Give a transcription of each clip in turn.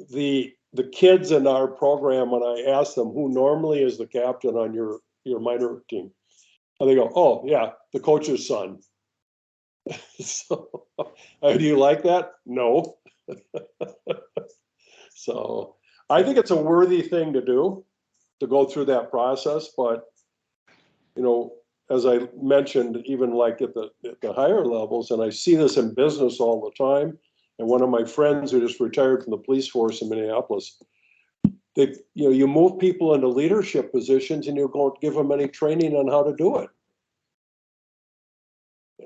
the kids in our program, when I ask them who normally is the captain on your minor team, and they go, "Oh yeah, the coach's son." So, do you like that? No. So, I think it's a worthy thing to do, to go through that process. But as I mentioned, even like at the higher levels, and I see this in business all the time. And one of my friends who just retired from the police force in Minneapolis, you move people into leadership positions and you don't give them any training on how to do it.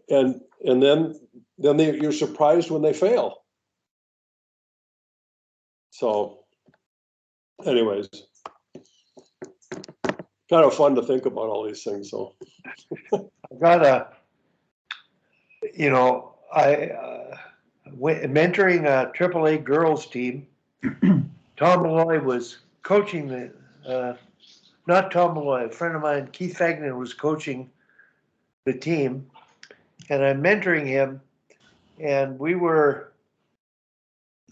And then you're surprised when they fail. So anyways, kind of fun to think about all these things. So I've got mentoring a AAA girls team. Tom Malloy was coaching not Tom Malloy, a friend of mine, Keith Fagnan, was coaching the team, and I'm mentoring him. And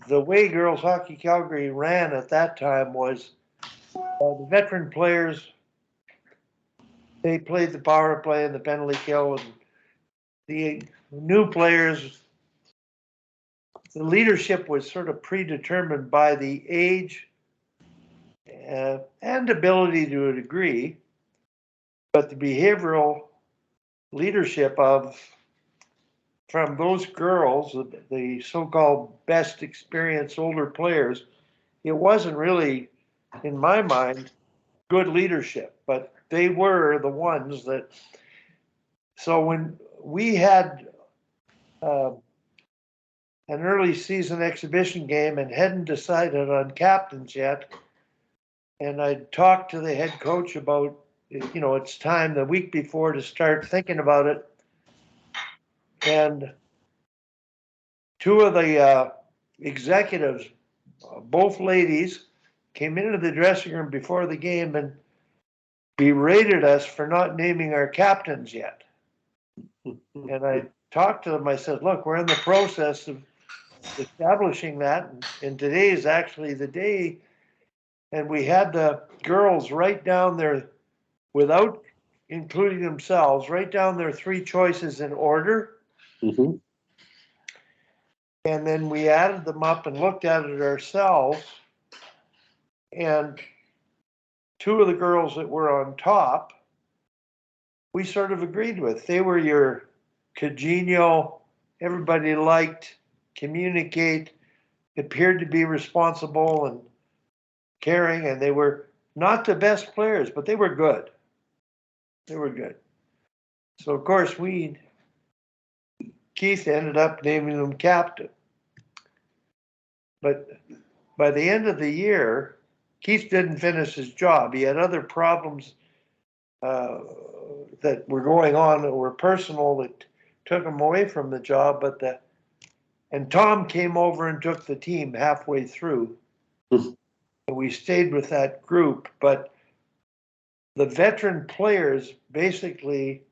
the way Girls Hockey Calgary ran at that time was the veteran players, they played the power play and the penalty kill, and the new players, the leadership was sort of predetermined by the age and ability to a degree, but the behavioral leadership from those girls, the so-called best experienced older players, it wasn't really, in my mind, good leadership, but they were the ones that. So when we had an early season exhibition game and hadn't decided on captains yet, and I talked to the head coach about, it's time the week before to start thinking about it. And two of the executives, both ladies, came into the dressing room before the game and berated us for not naming our captains yet. And I talked to them. I said, look, we're in the process of establishing that. And today is actually the day. And we had the girls write down without including themselves, write down their three choices in order. Mm-hmm. And then we added them up and looked at it ourselves. And two of the girls that were on top, we sort of agreed with. They were your congenial, everybody liked, communicate, appeared to be responsible and caring, and they were not the best players, but they were good. They were good. So, of course, Keith ended up naming them captain. But by the end of the year, Keith didn't finish his job. He had other problems that were going on that were personal that took him away from the job. And Tom came over and took the team halfway through. And we stayed with that group, but the veteran players basically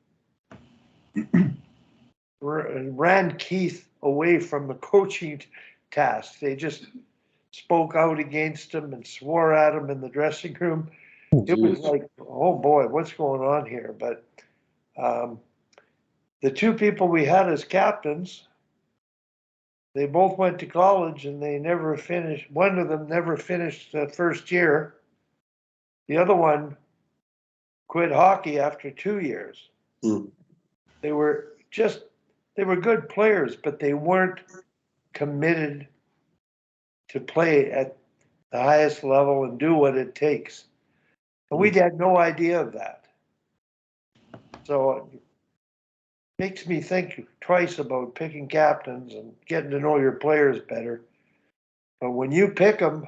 ran Keith away from the coaching task. They just spoke out against him and swore at him in the dressing room. It was like, oh boy, what's going on here? But the two people we had as captains, they both went to college and they never finished. One of them never finished the first year. The other one quit hockey after 2 years. Mm. They were good players, but they weren't committed to play at the highest level and do what it takes. And we had no idea of that. So it makes me think twice about picking captains and getting to know your players better. But when you pick them,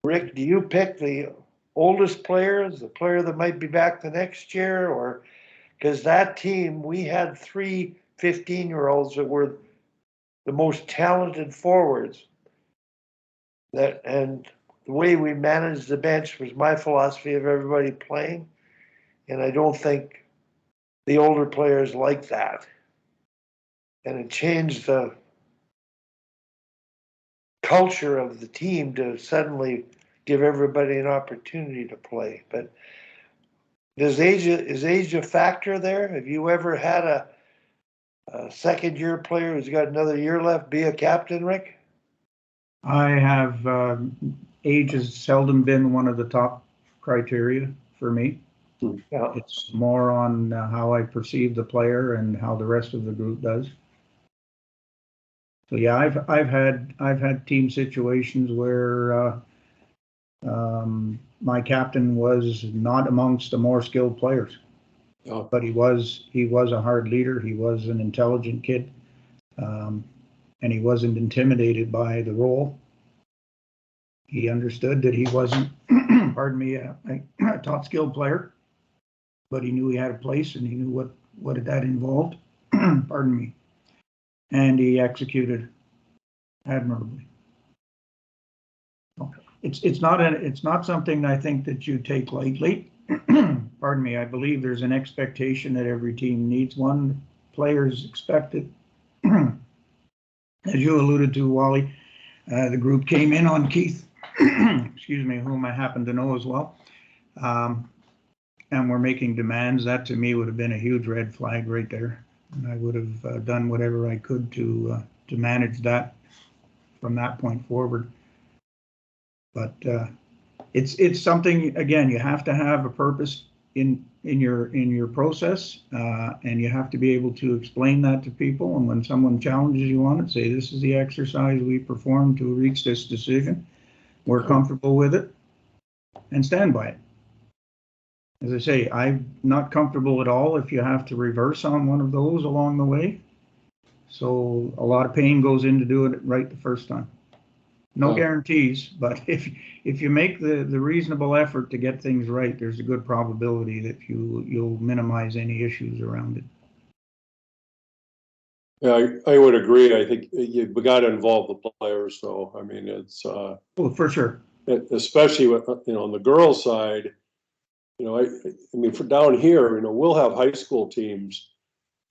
Rick, do you pick the oldest players, the player that might be back the next year? Or because that team, we had 3 15-year-olds that were the most talented forwards. And the way we managed the bench was my philosophy of everybody playing. And I don't think the older players like that. And it changed culture of the team to suddenly give everybody an opportunity to play. But is age a factor there? Have you ever had a second year player who's got another year left be a captain, Rick? I have, age has seldom been one of the top criteria for me. Yeah. It's more on how I perceive the player and how the rest of the group does. So yeah, I've had team situations where my captain was not amongst the more skilled players, but he was a hard leader. He was an intelligent kid, and he wasn't intimidated by the role. He understood that he wasn't, pardon me, a top skilled player, but he knew he had a place and he knew what that involved. Pardon me. And he executed admirably. It's not something I think that you take lightly. Pardon me. I believe there's an expectation that every team needs one. Players expect it. As you alluded to, Wally, the group came in on Keith, excuse me, whom I happen to know as well, and we're making demands. That to me would have been a huge red flag right there, and I would have done whatever I could to manage that from that point forward. But it's something, again, you have to have a purpose in your process, and you have to be able to explain that to people. And when someone challenges you on it, say, this is the exercise we performed to reach this decision. We're comfortable with it, and stand by it. As I say, I'm not comfortable at all if you have to reverse on one of those along the way. So a lot of pain goes into doing it right the first time. No guarantees, but if you make the reasonable effort to get things right, there's a good probability that you'll minimize any issues around it. Yeah, I would agree. I think you've got to involve the players. So I mean, it's well, for sure, especially with on the girls' side. I mean, for down here, we'll have high school teams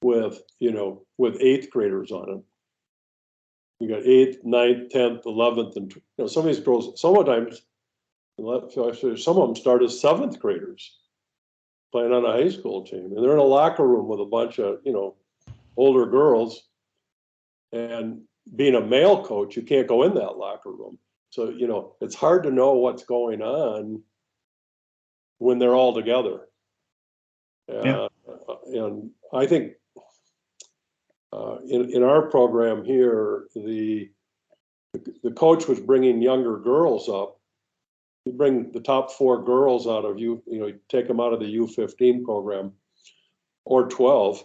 with eighth graders on it. You got 8th, 9th, 10th, 11th, and some of these girls, sometimes some of them start as 7th graders playing on a high school team, and they're in a locker room with a bunch of older girls. And being a male coach, you can't go in that locker room, so it's hard to know what's going on when they're all together. Yeah. And I think in our program here, the coach was bringing younger girls up. You bring the top 4 girls out of you take them out of the U15 program or 12.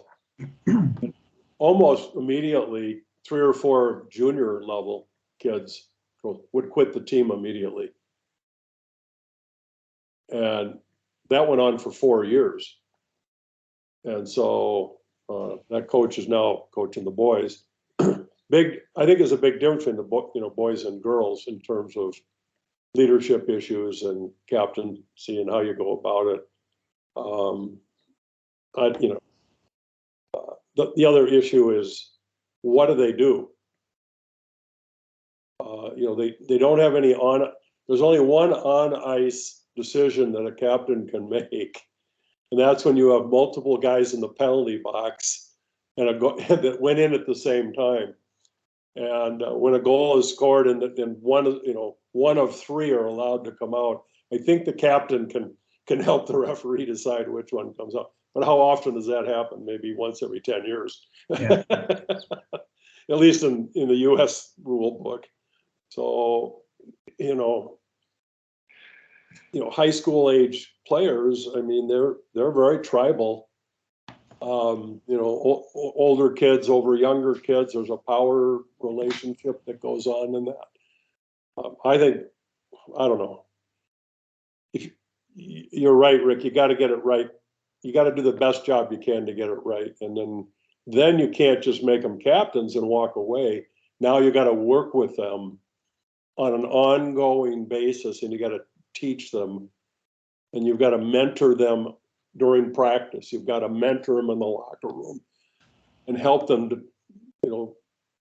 Almost immediately, 3 or 4 junior level kids would quit the team immediately. And that went on for 4 years. And so that coach is now coaching the boys. I think there's a big difference in the boys and girls in terms of leadership issues and captaincy and how you go about it. The other issue is, what do they do? They don't have any there's only one on ice decision that a captain can make. And that's when you have multiple guys in the penalty box and that went in at the same time. And when a goal is scored and one of 3 are allowed to come out, I think the captain can help the referee decide which one comes out. But how often does that happen? Maybe once every 10 years, yeah. At least in the U.S. rule book. So, high school age players, I mean, they're very tribal. Older kids over younger kids. There's a power relationship that goes on in that. I don't know. If you're right, Rick, you got to get it right. You got to do the best job you can to get it right, and then you can't just make them captains and walk away. Now you got to work with them on an ongoing basis, and you got to teach them, and you've got to mentor them during practice. You've got to mentor them in the locker room and help them to,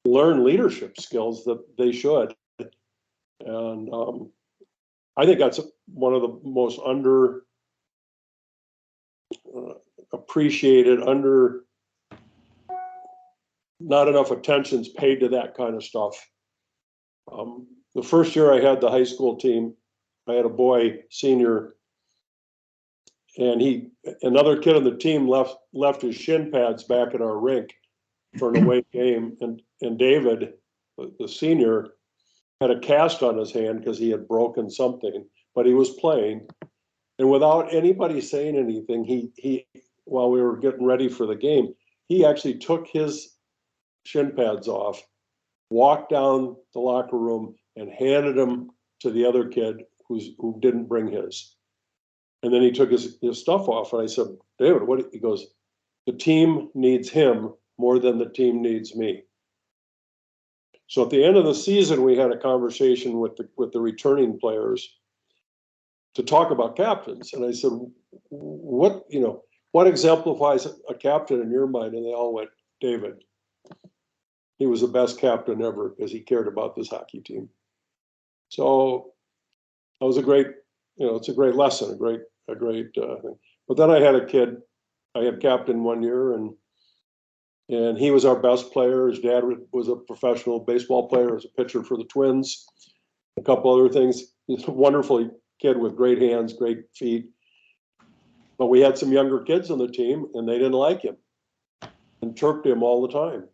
learn leadership skills that they should. And I think that's one of the most appreciated, not enough attention's paid to that kind of stuff. The first year I had the high school team, I had a boy, senior, and another kid on the team left his shin pads back at our rink for an away game, and David, the senior, had a cast on his hand because he had broken something, but he was playing, and without anybody saying anything, he while we were getting ready for the game, he actually took his shin pads off, walked down the locker room, and handed them to the other kid who didn't bring his. And then he took his stuff off, and I said, David, what? He goes, the team needs him more than the team needs me. So at the end of the season, we had a conversation with the returning players to talk about captains. And I said, what exemplifies a captain in your mind? And they all went, David. He was the best captain ever because he cared about this hockey team. So that was it's a great lesson, a great thing. But then I had a kid, I had captain one year, and he was our best player. His dad was a professional baseball player, as a pitcher for the Twins, a couple other things. He's a wonderful kid with great hands, great feet. But we had some younger kids on the team, and they didn't like him and chirped him all the time.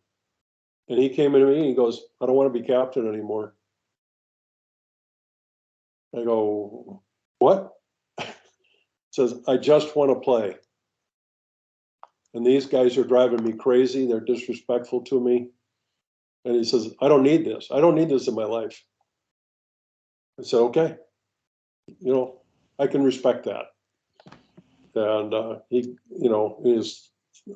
And he came into me and he goes, I don't want to be captain anymore. I go, what? Says, I just want to play. And these guys are driving me crazy. They're disrespectful to me. And he says, I don't need this. I don't need this in my life. I said, okay, I can respect that. And he, I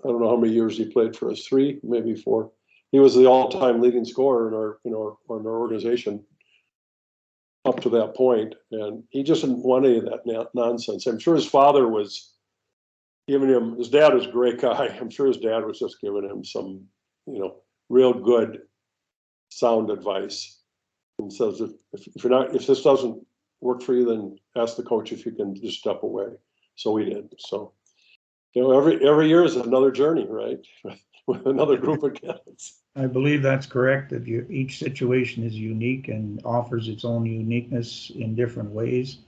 don't know how many years he played for us, 3, maybe 4. He was the all-time leading scorer in our organization up to that point, and he just didn't want any of that nonsense. I'm sure his father was giving him. His dad was a great guy. I'm sure his dad was just giving him some, real good, sound advice. And says if this doesn't work for you, then ask the coach if you can just step away. So we did. So every year is another journey, right? With another group of kids. I believe that's correct, that each situation is unique and offers its own uniqueness in different ways.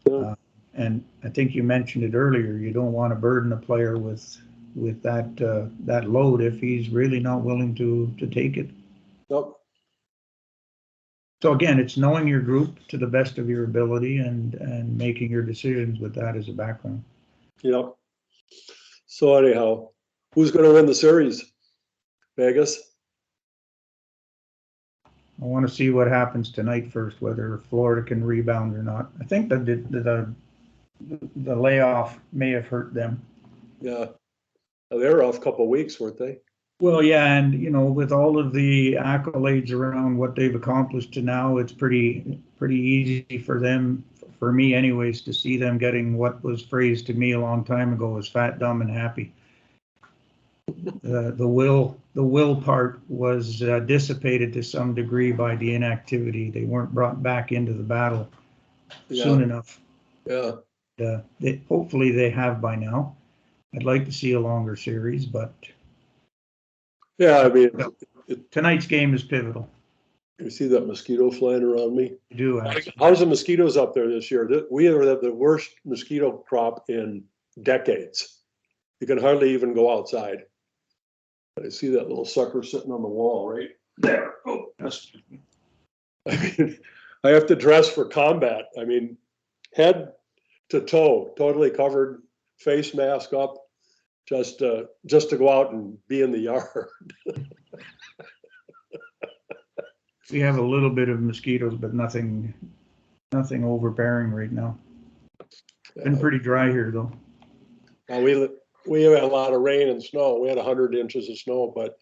Yeah. And I think you mentioned it earlier, you don't want to burden a player with that load if he's really not willing to take it. Yep. So again, it's knowing your group to the best of your ability and making your decisions with that as a background. Yep. So anyhow, who's going to win the series? Vegas? I want to see what happens tonight first, whether Florida can rebound or not. I think that the layoff may have hurt them. Yeah. They were off a couple of weeks, weren't they? Well, yeah, and with all of the accolades around what they've accomplished to now, it's pretty easy for them, for me anyways, to see them getting what was phrased to me a long time ago as fat, dumb, and happy. The will part was dissipated to some degree by the inactivity. They weren't brought back into the battle soon enough. Yeah. Hopefully they have by now. I'd like to see a longer series, but yeah, I mean, tonight's game is pivotal. You see that mosquito flying around me? I do. Actually. How's the mosquitoes up there this year? We have the worst mosquito crop in decades. You can hardly even go outside. I see that little sucker sitting on the wall right there. Oh, I mean, I have to dress for combat. I mean, head to toe, totally covered, face mask up, just to go out and be in the yard. We have a little bit of mosquitoes, but nothing overbearing right now. Been pretty dry here though. We had a lot of rain and snow. We had 100 inches of snow, but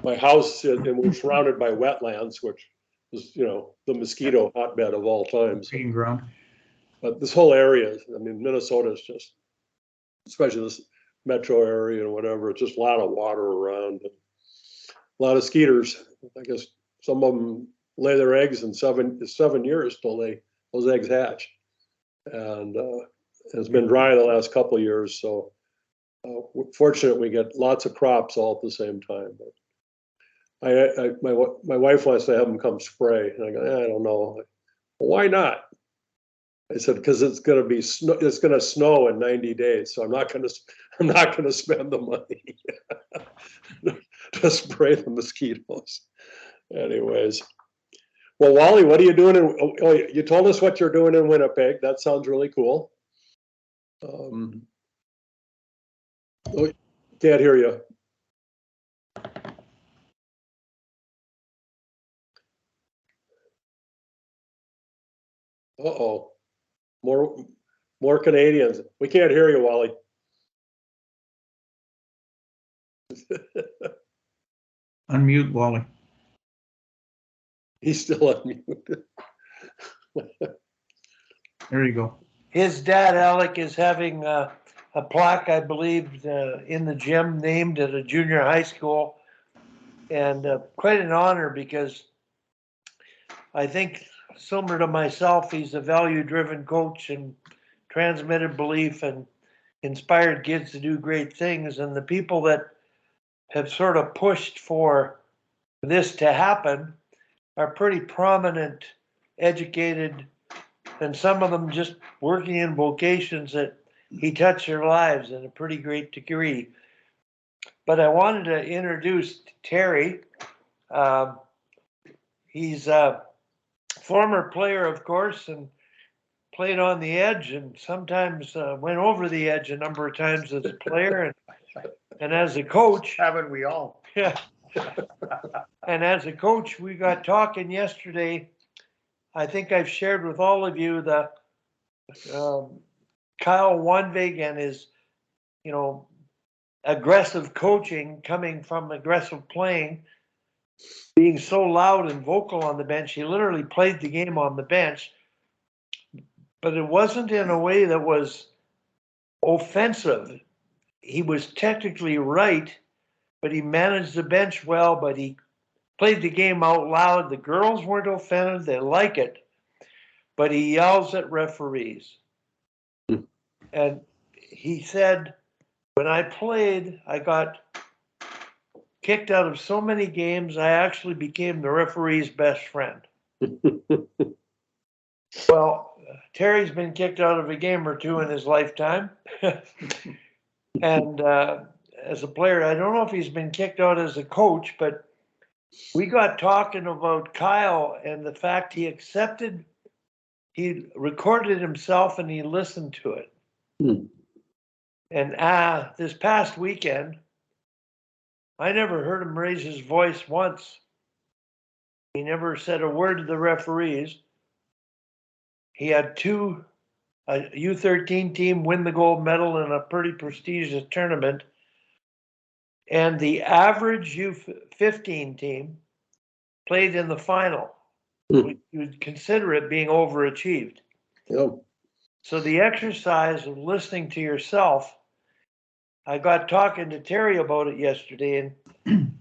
my house, and we're surrounded by wetlands, which is, the mosquito hotbed of all times. Feeding ground. But this whole area, I mean, Minnesota is just, especially this metro area and whatever, it's just a lot of water around. A lot of skeeters. I guess some of them lay their eggs in 7 years till those eggs hatch. And it's been dry the last couple of years, so we're fortunate we get lots of crops all at the same time. But my wife wants to have them come spray, and I go, I don't know. Well, why not? I said, because it's going to snow in 90 days, so I'm not going to spend the money to spray the mosquitoes. Anyways, well, Wally, what are you doing? You told us what you're doing in Winnipeg. That sounds really cool. Can't hear you. Uh-oh. More Canadians. We can't hear you, Wally. Unmute Wally. He's still unmuted. There you go. His dad, Alec, is having a plaque, I believe, in the gym named at a junior high school. And quite an honor, because I think, similar to myself, he's a value-driven coach and transmitted belief and inspired kids to do great things. And the people that have sort of pushed for this to happen are pretty prominent, educated, and some of them just working in vocations that he touched their lives in a pretty great degree. But I wanted to introduce Terry. He's a former player, of course, and played on the edge, and sometimes went over the edge a number of times as a player and as a coach. Haven't we all? Yeah. And as a coach, we got talking yesterday. I think I've shared with all of you the Kyle Wanvig and his, aggressive coaching coming from aggressive playing, being so loud and vocal on the bench. He literally played the game on the bench, but it wasn't in a way that was offensive. He was technically right, but he managed the bench well, but he played the game out loud. The girls weren't offended. They like it, but he yells at referees. And he said, when I played, I got kicked out of so many games, I actually became the referee's best friend. Well, Terry's been kicked out of a game or two in his lifetime. And as a player, I don't know if he's been kicked out as a coach, but we got talking about Kyle and the fact he recorded himself and he listened to it. And this past weekend, I never heard him raise his voice once. He never said a word to the referees. He had a U13 team win the gold medal in a pretty prestigious tournament. And the average U15 team played in the final. You would consider it being overachieved. Yep. So the exercise of listening to yourself, I got talking to Terry about it yesterday, and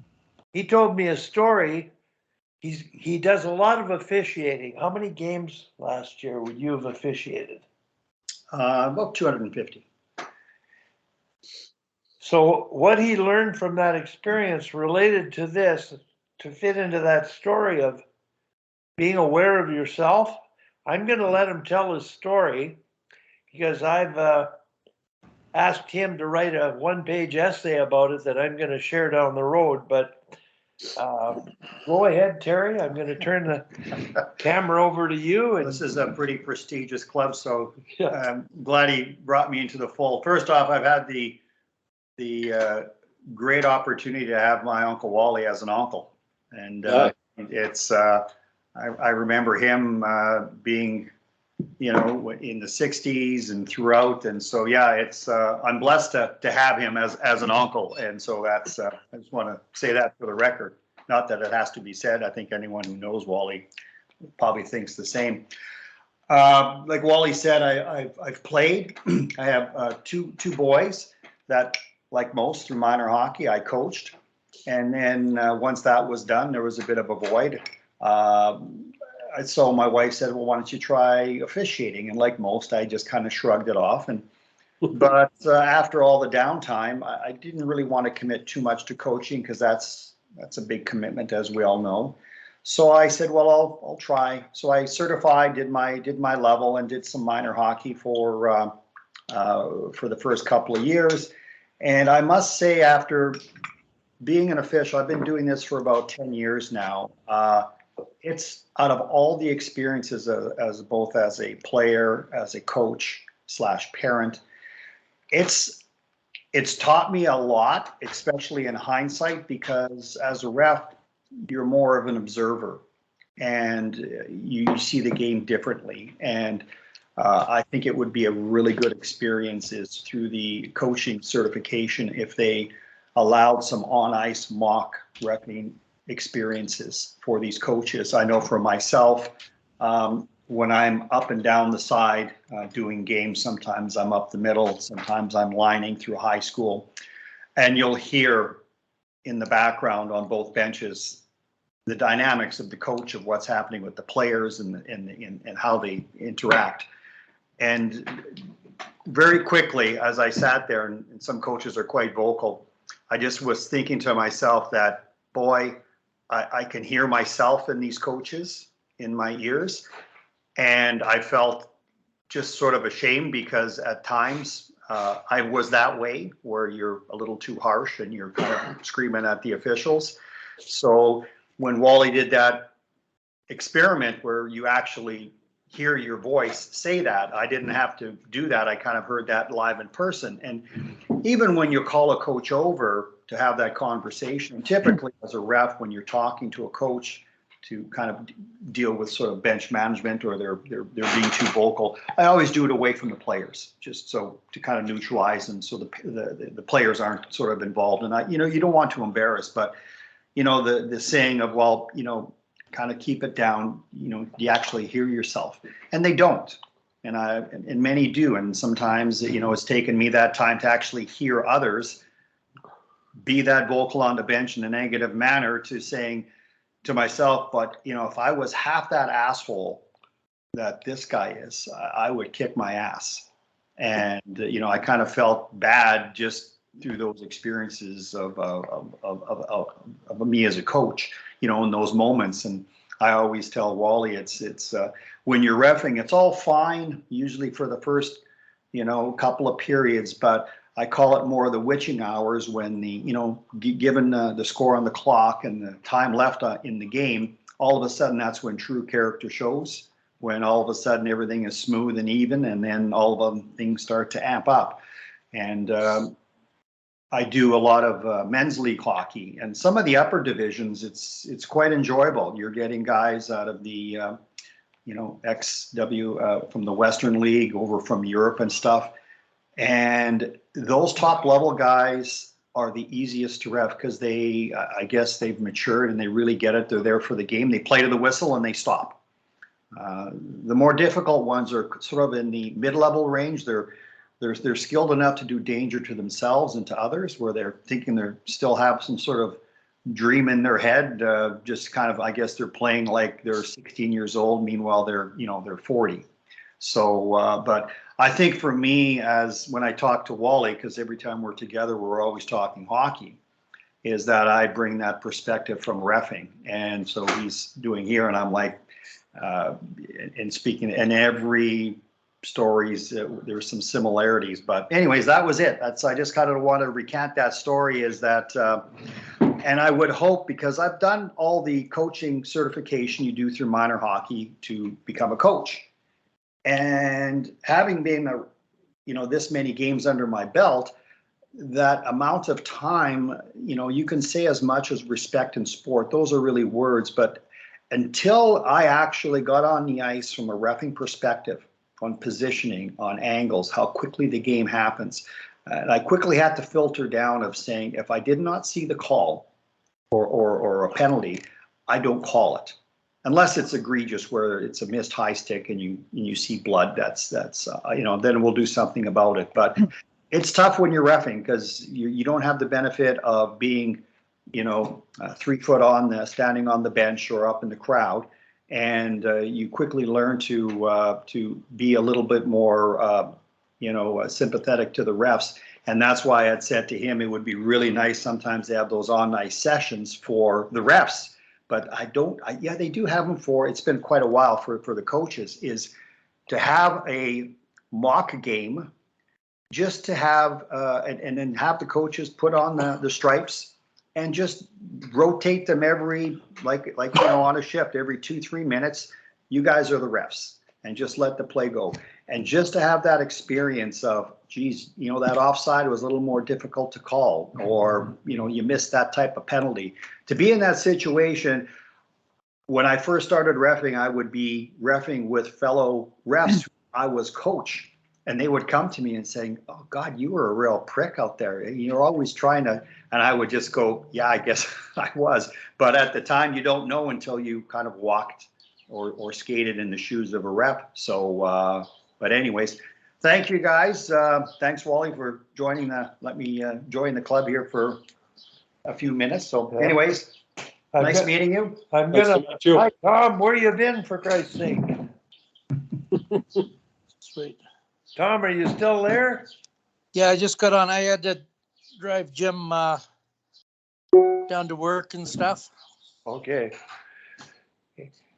he told me a story. He does a lot of officiating. How many games last year would you have officiated? About 250. So what he learned from that experience related to this, to fit into that story of being aware of yourself. I'm going to let him tell his story because I've asked him to write a one-page essay about it that I'm going to share down the road. But go ahead, Terry. I'm going to turn the camera over to you. This is a pretty prestigious club, so I'm glad he brought me into the fold. First off, I've had the great opportunity to have my Uncle Wally as an uncle. And it's I remember him being, in the 60s and throughout. And so, it's I'm blessed to have him as an uncle. And so that's I just want to say that for the record. Not that it has to be said. I think anyone who knows Wally probably thinks the same. Like Wally said, I've played. I have two boys that, like most in minor hockey, I coached. And then once that was done, there was a bit of a void. So my wife said, well, why don't you try officiating? And like most, I just kind of shrugged it off. But after all the downtime, I didn't really want to commit too much to coaching because that's a big commitment, as we all know. So I said, well, I'll try. So I certified, did my level, and did some minor hockey for the first couple of years. And I must say, after being an official, I've been doing this for about 10 years now. It's out of all the experiences as both as a player, as a coach / parent, it's taught me a lot, especially in hindsight, because as a ref, you're more of an observer and you see the game differently. And I think it would be a really good experience is through the coaching certification if they allowed some on-ice mock refereeing experiences for these coaches. I know for myself, when I'm up and down the side doing games, sometimes I'm up the middle, sometimes I'm lining through high school, and you'll hear in the background on both benches the dynamics of the coach, of what's happening with the players and how they interact. And very quickly, as I sat there, and some coaches are quite vocal, I just was thinking to myself that, boy, I can hear myself in these coaches in my ears. And I felt just sort of ashamed because at times I was that way, where you're a little too harsh and you're kind of screaming at the officials. So when Wally did that experiment where you actually hear your voice say that, I didn't have to do that. I kind of heard that live in person. And even when you call a coach over to have that conversation, typically as a ref, when you're talking to a coach to kind of deal with sort of bench management or they're being too vocal, I always do it away from the players, just so to kind of neutralize them so the players aren't sort of involved. And you don't want to embarrass, but the saying of, well, kind of keep it down, do you actually hear yourself? And they don't. And many do. And sometimes, it's taken me that time to actually hear others be that vocal on the bench in a negative manner, to saying to myself, but, if I was half that asshole that this guy is, I would kick my ass. And, I kind of felt bad just through those experiences of me as a coach, in those moments. And I always tell Wally, it's when you're reffing, it's all fine, usually for the first, couple of periods, but I call it more the witching hours when given the score on the clock and the time left in the game, all of a sudden that's when true character shows, when all of a sudden everything is smooth and even, and then all of them things start to amp up. And I do a lot of men's league hockey, and some of the upper divisions, it's quite enjoyable. You're getting guys out of the XW from the Western League, over from Europe and stuff. And those top level guys are the easiest to ref because I guess they've matured and they really get it. They're there for the game. They play to the whistle and they stop. The more difficult ones are sort of in the mid-level range. They're skilled enough to do danger to themselves and to others, where they're thinking they still have some sort of dream in their head. Just kind of, I guess they're playing like they're 16 years old. Meanwhile, they're 40. So, but I think for me, as when I talk to Wally, because every time we're together, we're always talking hockey, is that I bring that perspective from reffing. And so he's doing here, and I'm like, and speaking, and every stories, there's some similarities. But anyways, that was it. I just kind of want to recant that story, is that, and I would hope, because I've done all the coaching certification you do through minor hockey to become a coach. And having been, this many games under my belt, that amount of time, you can say as much as respect in sport. Those are really words. But until I actually got on the ice from a reffing perspective, on positioning, on angles, how quickly the game happens, and I quickly had to filter down of saying, if I did not see the call or a penalty, I don't call it. Unless it's egregious, where it's a missed high stick and you see blood, that's then we'll do something about it. But it's tough when you're reffing, because you don't have the benefit of being 3 foot standing on the bench or up in the crowd, and you quickly learn to be a little bit more, sympathetic to the refs. And that's why I'd said to him, it would be really nice sometimes to have those on-ice sessions for the refs. But they do have them it's been quite a while for the coaches, is to have a mock game, just to have, and then have the coaches put on the stripes and just rotate them every, on a shift, every 2-3 minutes. You guys are the refs, and just let the play go. And just to have that experience of, geez, that offside was a little more difficult to call, or, you missed that type of penalty. To be in that situation, when I first started reffing, I would be reffing with fellow refs. I was coach, and they would come to me and saying, "Oh God, you were a real prick out there. You're always trying to," and I would just go, "Yeah, I guess I was." But at the time, you don't know until you kind of walked or skated in the shoes of a rep. So, but anyways, thank you guys. Thanks, Wally, for let me join the club here for a few minutes. So anyways, nice meeting you. I'm Nice gonna, to meet you. hi, Tom, where you been, for Christ's sake? Sweet. Tom, are you still there? Yeah, I just got on. I had to drive Jim down to work and stuff. Okay.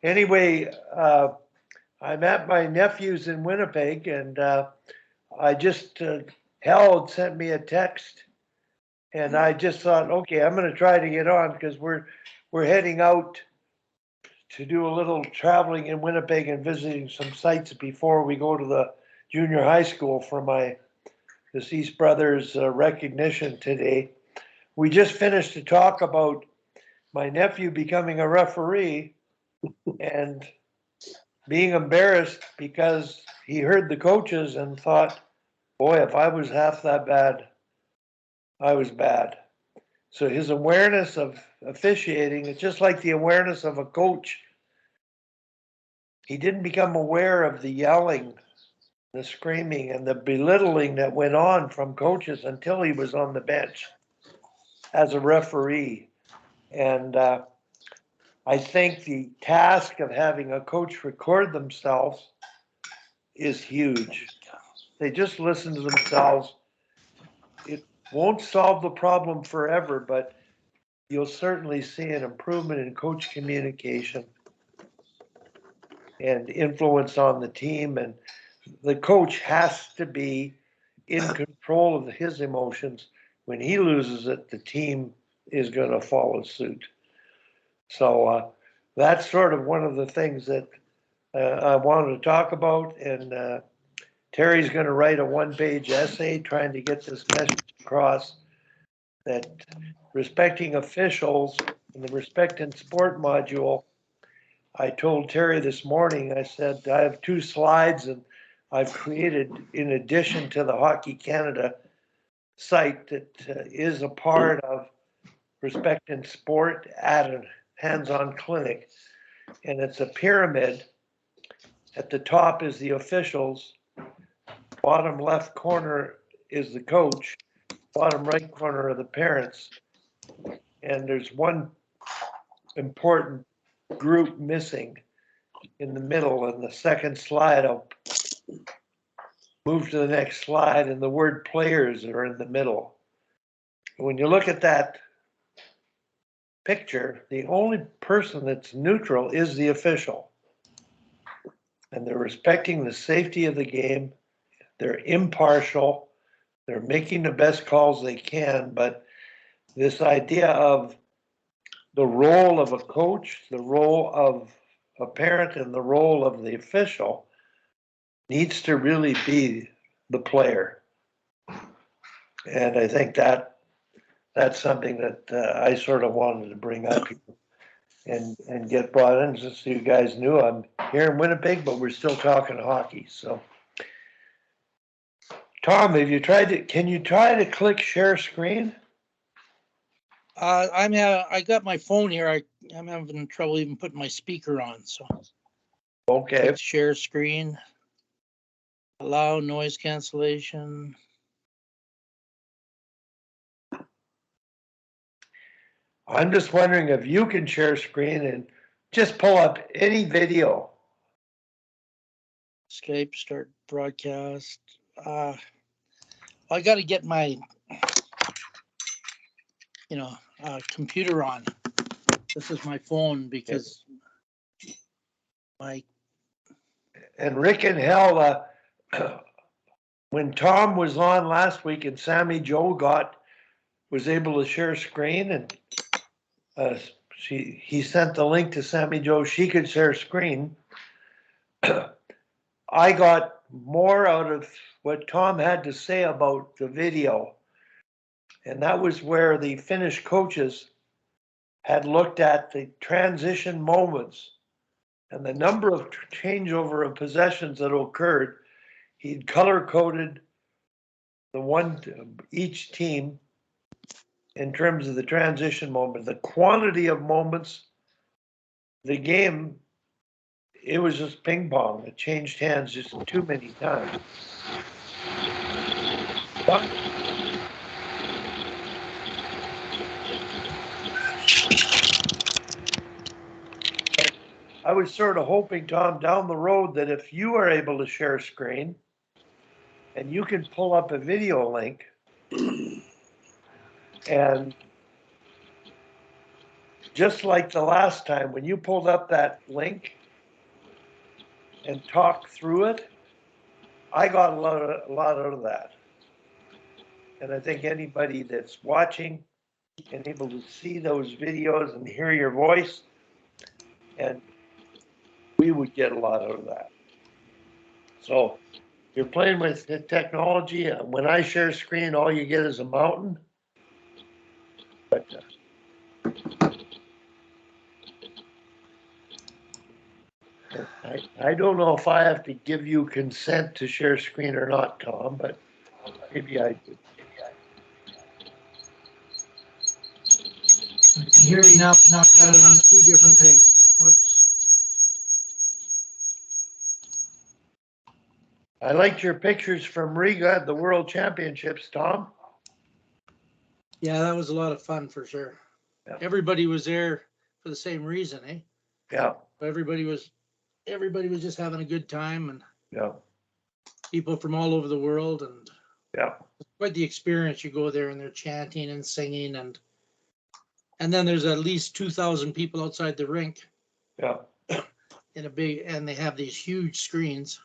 Anyway, I'm at my nephew's in Winnipeg, and I just, Hal had sent me a text, and I just thought, okay, I'm gonna try to get on, because we're heading out to do a little traveling in Winnipeg and visiting some sites before we go to the junior high school for my deceased brother's recognition today. We just finished to talk about my nephew becoming a referee and being embarrassed because he heard the coaches and thought, boy, if I was half that bad, I was bad. So his awareness of officiating, it's just like the awareness of a coach. He didn't become aware of the yelling, the screaming, and the belittling that went on from coaches until he was on the bench as a referee. And I think the task of having a coach record themselves is huge. They just listen to themselves. It won't solve the problem forever, but you'll certainly see an improvement in coach communication and influence on the team. And the coach has to be in control of his emotions. When he loses it, the team is going to follow suit. So that's sort of one of the things that I wanted to talk about. And Terry's going to write a 1-page essay trying to get this message across, that respecting officials in the Respect in Sport module. I told Terry this morning, I said, I have 2 slides and I've created, in addition to the Hockey Canada site that is a part of Respect in Sport, at a hands-on clinic. And it's a pyramid. At the top is the officials. Bottom left corner is the coach. Bottom right corner are the parents. And there's one important group missing in the middle. And the second slide, I'll move to the next slide, and the word players are in the middle. When you look at that picture, the only person that's neutral is the official. And they're respecting the safety of the game. They're impartial. They're making the best calls they can. But this idea of the role of a coach, the role of a parent, and the role of the official needs to really be the player. And I think that's something that I sort of wanted to bring up here and get brought in, just so you guys knew I'm here in Winnipeg, but we're still talking hockey. So, Tom, can you try to click share screen? I got my phone here. I'm having trouble even putting my speaker on. So Okay. click share screen. Allow noise cancellation. I'm just wondering if you can share screen and just pull up any video. Skype, start broadcast. I got to get my, computer on. This is my phone because my, And Rick and Hal, when Tom was on last week and Sammy Joe was able to share screen, and he sent the link to Sammy Joe, she could share screen. I got more out of what Tom had to say about the video. And that was where the Finnish coaches had looked at the transition moments and the number of changeover of possessions that occurred. He'd color coded each team in terms of the transition moment, the quantity of moments, the game. It was just ping pong. It changed hands just too many times. But I was sort of hoping, Tom, down the road that if you are able to share screen and you can pull up a video link and just like the last time, when you pulled up that link and talked through it, I got a lot out of that. And I think anybody that's watching and able to see those videos and hear your voice, and we would get a lot out of that. So you're playing with the technology. When I share screen, all you get is a mountain. But I don't know if I have to give you consent to share screen or not, Tom, but maybe I do. I can hear you now, but now I've got it on two different things. Oops. I liked your pictures from Riga at the World Championships, Tom. Yeah, that was a lot of fun for sure. Yeah. Everybody was there for the same reason, eh? Yeah, Everybody was just having a good time, and yeah, people from all over the world, and yeah, it's quite the experience. You go there and they're chanting and singing, and then there's at least 2,000 people outside the rink yeah. and they have these huge screens,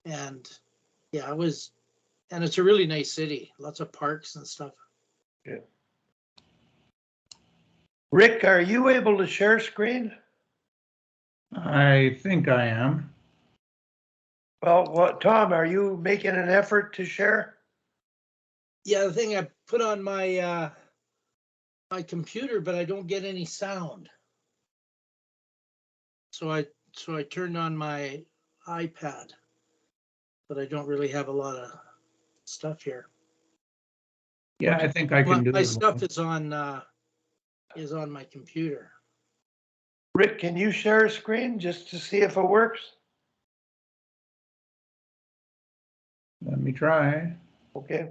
and yeah, and it's a really nice city, lots of parks and stuff. Yeah. Rick, are you able to share screen? I think I am. Well, Tom, are you making an effort to share? Yeah, the thing I put on my my computer, but I don't get any sound. So I turned on my iPad, but I don't really have a lot of stuff here. Yeah, I think I can do My it. stuff is on my computer. Rick, can you share a screen just to see if it works? Let me try. Okay.